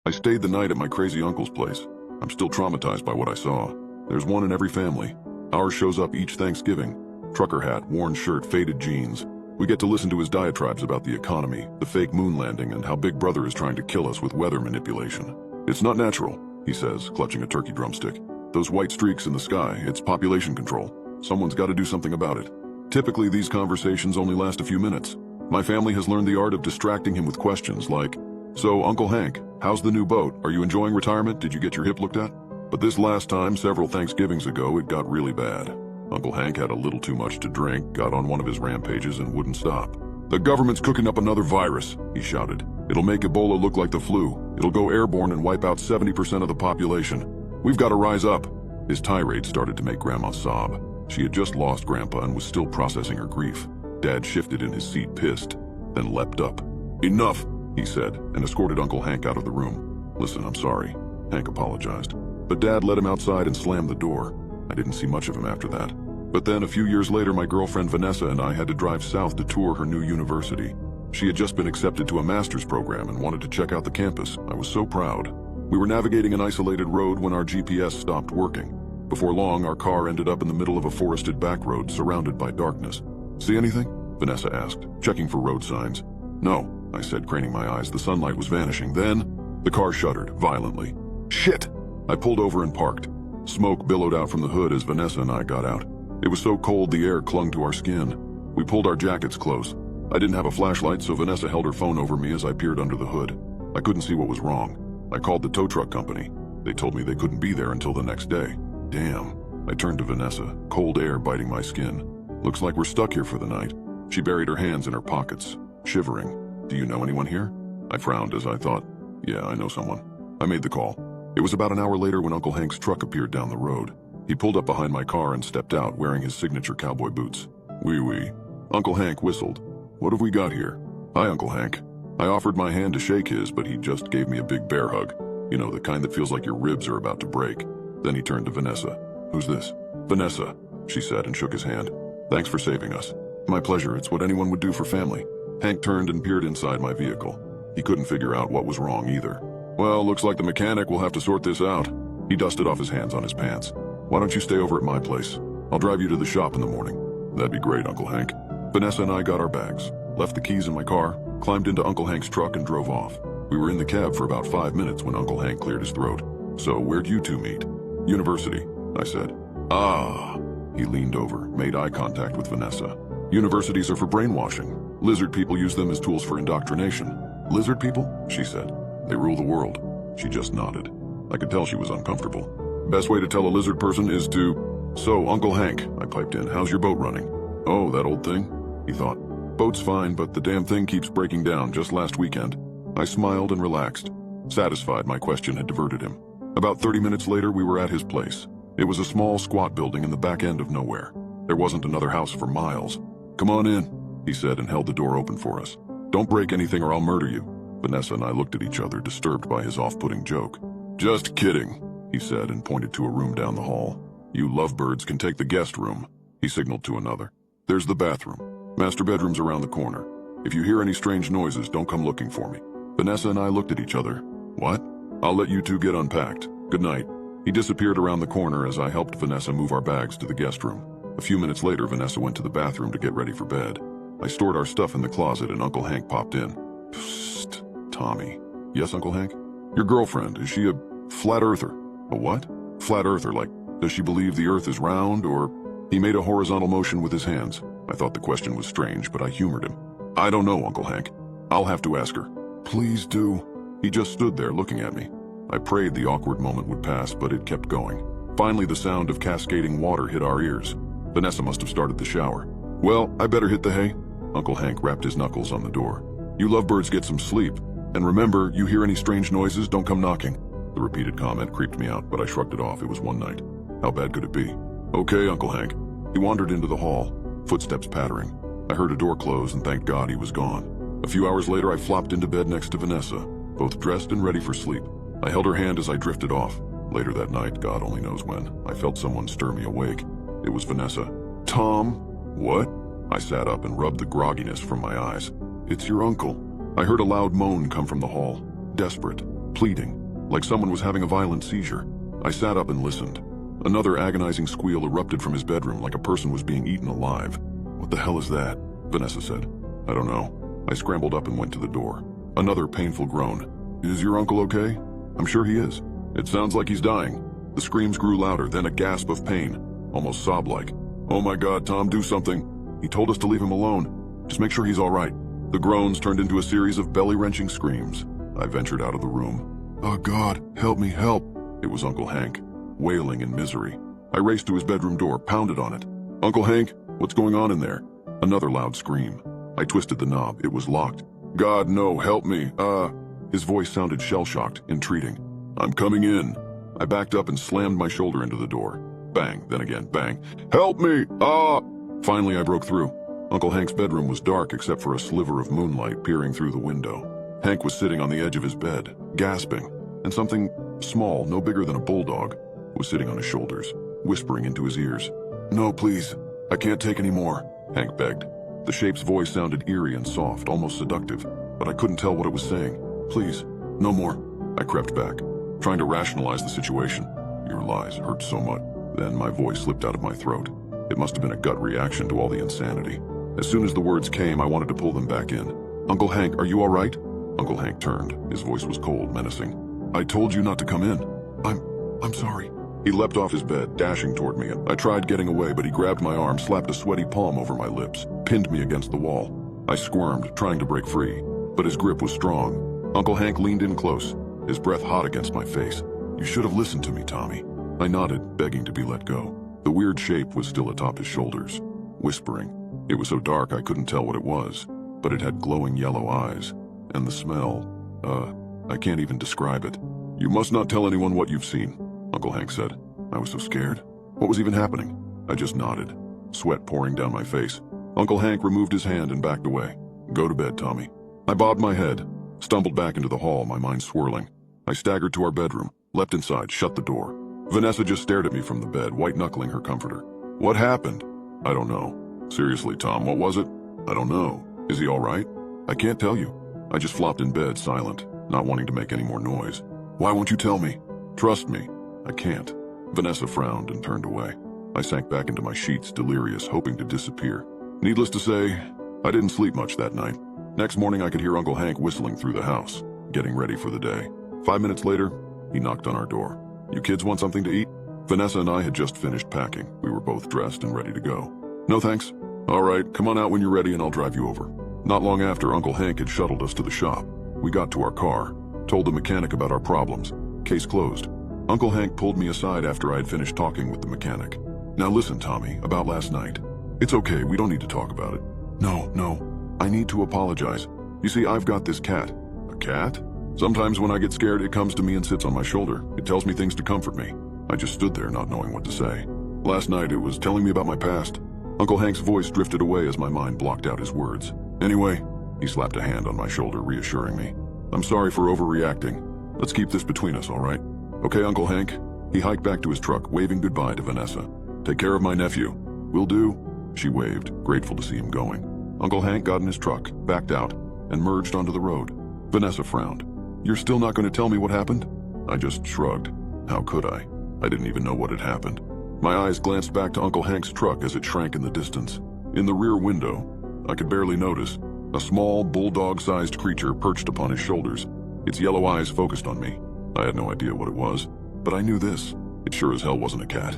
I stayed the night at my crazy uncle's place. I'm still traumatized by what I saw. There's one in every family. Ours shows up each Thanksgiving. Trucker hat, worn shirt, faded jeans. We get to listen to his diatribes about the economy, the fake moon landing, and how Big Brother is trying to kill us with weather manipulation. It's not natural, he says, clutching a turkey drumstick. Those white streaks in the sky, it's population control. Someone's got to do something about it. Typically, these conversations only last a few minutes. My family has learned the art of distracting him with questions like, "So, Uncle Hank, how's the new boat? Are you enjoying retirement? Did you get your hip looked at?" But this last time, several Thanksgivings ago, it got really bad. Uncle Hank had a little too much to drink, got on one of his rampages, and wouldn't stop. "The government's cooking up another virus," he shouted. "It'll make Ebola look like the flu. It'll go airborne and wipe out 70% of the population. We've got to rise up." His tirade started to make Grandma sob. She had just lost Grandpa and was still processing her grief. Dad shifted in his seat, pissed, then leapt up. "Enough," he said, and escorted Uncle Hank out of the room. "Listen, I'm sorry," Hank apologized. But Dad led him outside and slammed the door. I didn't see much of him after that. But then, a few years later, my girlfriend Vanessa and I had to drive south to tour her new university. She had just been accepted to a master's program and wanted to check out the campus. I was so proud. We were navigating an isolated road when our GPS stopped working. Before long, our car ended up in the middle of a forested back road surrounded by darkness. "See anything?" Vanessa asked, checking for road signs. "No," I said, craning my eyes. The sunlight was vanishing. Then, the car shuddered violently. "Shit!" I pulled over and parked. Smoke billowed out from the hood as Vanessa and I got out. It was so cold the air clung to our skin. We pulled our jackets close. I didn't have a flashlight, so Vanessa held her phone over me as I peered under the hood. I couldn't see what was wrong. I called the tow truck company. They told me they couldn't be there until the next day. Damn. I turned to Vanessa, cold air biting my skin. "Looks like we're stuck here for the night." She buried her hands in her pockets, shivering. "Do you know anyone here?" I frowned as I thought, yeah, I know someone. I made the call. It was about an hour later when Uncle Hank's truck appeared down the road. He pulled up behind my car and stepped out, wearing his signature cowboy boots. "Wee-wee." Uncle Hank whistled. "What have we got here?" "Hi, Uncle Hank." I offered my hand to shake his, but he just gave me a big bear hug. You know, the kind that feels like your ribs are about to break. Then he turned to Vanessa. "Who's this?" "Vanessa," she said and shook his hand. "Thanks for saving us." "My pleasure. It's what anyone would do for family." Hank turned and peered inside my vehicle. He couldn't figure out what was wrong either. "Well, looks like the mechanic will have to sort this out." He dusted off his hands on his pants. "Why don't you stay over at my place? I'll drive you to the shop in the morning." "That'd be great, Uncle Hank." Vanessa and I got our bags, left the keys in my car, climbed into Uncle Hank's truck and drove off. We were in the cab for about 5 minutes when Uncle Hank cleared his throat. "So, where'd you two meet?" "University," I said. "Ah." He leaned over, made eye contact with Vanessa. "Universities are for brainwashing. Lizard people use them as tools for indoctrination." "Lizard people?" she said. "They rule the world." She just nodded. I could tell she was uncomfortable. "Best way to tell a lizard person is to..." "So, Uncle Hank," I piped in, "how's your boat running?" "Oh, that old thing?" he thought. "Boat's fine, but the damn thing keeps breaking down. Just last weekend." I smiled and relaxed, satisfied my question had diverted him. About 30 minutes later, we were at his place. It was a small, squat building in the back end of nowhere. There wasn't another house for miles. "Come on in," he said and held the door open for us. "Don't break anything or I'll murder you." Vanessa and I looked at each other, disturbed by his off-putting joke. "Just kidding," he said and pointed to a room down the hall. "You lovebirds can take the guest room." He signaled to another. "There's the bathroom. Master bedroom's around the corner. If you hear any strange noises, don't come looking for me." Vanessa and I looked at each other. "What?" "I'll let you two get unpacked. Good night." He disappeared around the corner as I helped Vanessa move our bags to the guest room. A few minutes later, Vanessa went to the bathroom to get ready for bed. I stored our stuff in the closet and Uncle Hank popped in. "Psst, Tommy." "Yes, Uncle Hank?" "Your girlfriend, is she a flat earther?" "A what?" "Flat earther, like, does she believe the earth is round, or..." He made a horizontal motion with his hands. I thought the question was strange, but I humored him. "I don't know, Uncle Hank. I'll have to ask her." "Please do." He just stood there looking at me. I prayed the awkward moment would pass, but it kept going. Finally, the sound of cascading water hit our ears. Vanessa must have started the shower. "Well, I better hit the hay." Uncle Hank rapped his knuckles on the door. "You lovebirds get some sleep. And remember, you hear any strange noises, don't come knocking." The repeated comment creeped me out, but I shrugged it off. It was one night. How bad could it be? "Okay, Uncle Hank." He wandered into the hall, footsteps pattering. I heard a door close and thanked God he was gone. A few hours later, I flopped into bed next to Vanessa, both dressed and ready for sleep. I held her hand as I drifted off. Later that night, God only knows when, I felt someone stir me awake. It was Vanessa. "Tom." "What?" I sat up and rubbed the grogginess from my eyes. "It's your uncle." I heard a loud moan come from the hall. Desperate. pleading, like someone was having a violent seizure. I sat up and listened. Another agonizing squeal erupted from his bedroom like a person was being eaten alive. "What the hell is that?" Vanessa said. "I don't know." I scrambled up and went to the door. Another painful groan. "Is your uncle okay?" "I'm sure he is. It sounds like he's dying." The screams grew louder, then a gasp of pain, almost sob-like. "Oh my God, Tom, do something. He told us to leave him alone. Just make sure he's all right." The groans turned into a series of belly-wrenching screams. I ventured out of the room. "Oh God, help me, help." It was Uncle Hank, wailing in misery. I raced to his bedroom door, pounded on it. "Uncle Hank, what's going on in there?" Another loud scream. I twisted the knob. It was locked. "God, no, help me. His voice sounded shell-shocked, entreating. "I'm coming in." I backed up and slammed my shoulder into the door. Bang, then again, bang. "Help me! Finally, I broke through. Uncle Hank's bedroom was dark except for a sliver of moonlight peering through the window. Hank was sitting on the edge of his bed, gasping, and something small, no bigger than a bulldog, was sitting on his shoulders, whispering into his ears. "No, please. I can't take any more," Hank begged. The shape's voice sounded eerie and soft, almost seductive, but I couldn't tell what it was saying. "Please, no more." I crept back, trying to rationalize the situation. "Your lies hurt so much." Then my voice slipped out of my throat. It must have been a gut reaction to all the insanity. As soon as the words came, I wanted to pull them back in. "Uncle Hank, are you all right?" Uncle Hank turned. His voice was cold, menacing. "I told you not to come in." I'm sorry." He leapt off his bed, dashing toward me. I tried getting away, but he grabbed my arm, slapped a sweaty palm over my lips, pinned me against the wall. I squirmed, trying to break free, but his grip was strong. Uncle Hank leaned in close, his breath hot against my face. "You should have listened to me, Tommy." I nodded, begging to be let go. The weird shape was still atop his shoulders, whispering. It was so dark I couldn't tell what it was, but it had glowing yellow eyes, and the smell, I can't even describe it. "You must not tell anyone what you've seen," Uncle Hank said. I was so scared. What was even happening? I just nodded, sweat pouring down my face. Uncle Hank removed his hand and backed away. "Go to bed, Tommy." I bobbed my head, stumbled back into the hall, my mind swirling. I staggered to our bedroom, leapt inside, shut the door. Vanessa just stared at me from the bed, white-knuckling her comforter. "What happened?" "I don't know." "Seriously, Tom, what was it?" "I don't know." "Is he all right?" "I can't tell you." I just flopped in bed, silent, not wanting to make any more noise. "Why won't you tell me?" "Trust me." "I can't." Vanessa frowned and turned away. I sank back into my sheets, delirious, hoping to disappear. Needless to say, I didn't sleep much that night. Next morning I could hear Uncle Hank whistling through the house, getting ready for the day. 5 minutes later, he knocked on our door. "You kids want something to eat?" Vanessa and I had just finished packing. We were both dressed and ready to go. "No thanks." "All right, come on out when you're ready and I'll drive you over." Not long after, Uncle Hank had shuttled us to the shop. We got to our car, told the mechanic about our problems. Case closed. Uncle Hank pulled me aside after I had finished talking with the mechanic. "Now listen, Tommy, about last night. It's okay, we don't need to talk about it." No. I need to apologize. You see, I've got this cat." "A cat?" "Sometimes when I get scared, it comes to me and sits on my shoulder. It tells me things to comfort me." I just stood there, not knowing what to say. "Last night, it was telling me about my past." Uncle Hank's voice drifted away as my mind blocked out his words. "Anyway," he slapped a hand on my shoulder, reassuring me. "I'm sorry for overreacting. Let's keep this between us, all right?" "Okay, Uncle Hank." He hiked back to his truck, waving goodbye to Vanessa. "Take care of my nephew." "Will do." She waved, grateful to see him going. Uncle Hank got in his truck, backed out, and merged onto the road. Vanessa frowned. "You're still not going to tell me what happened?" I just shrugged. How could I? I didn't even know what had happened. My eyes glanced back to Uncle Hank's truck as it shrank in the distance. In the rear window, I could barely notice, a small, bulldog-sized creature perched upon his shoulders. Its yellow eyes focused on me. I had no idea what it was, but I knew this. It sure as hell wasn't a cat.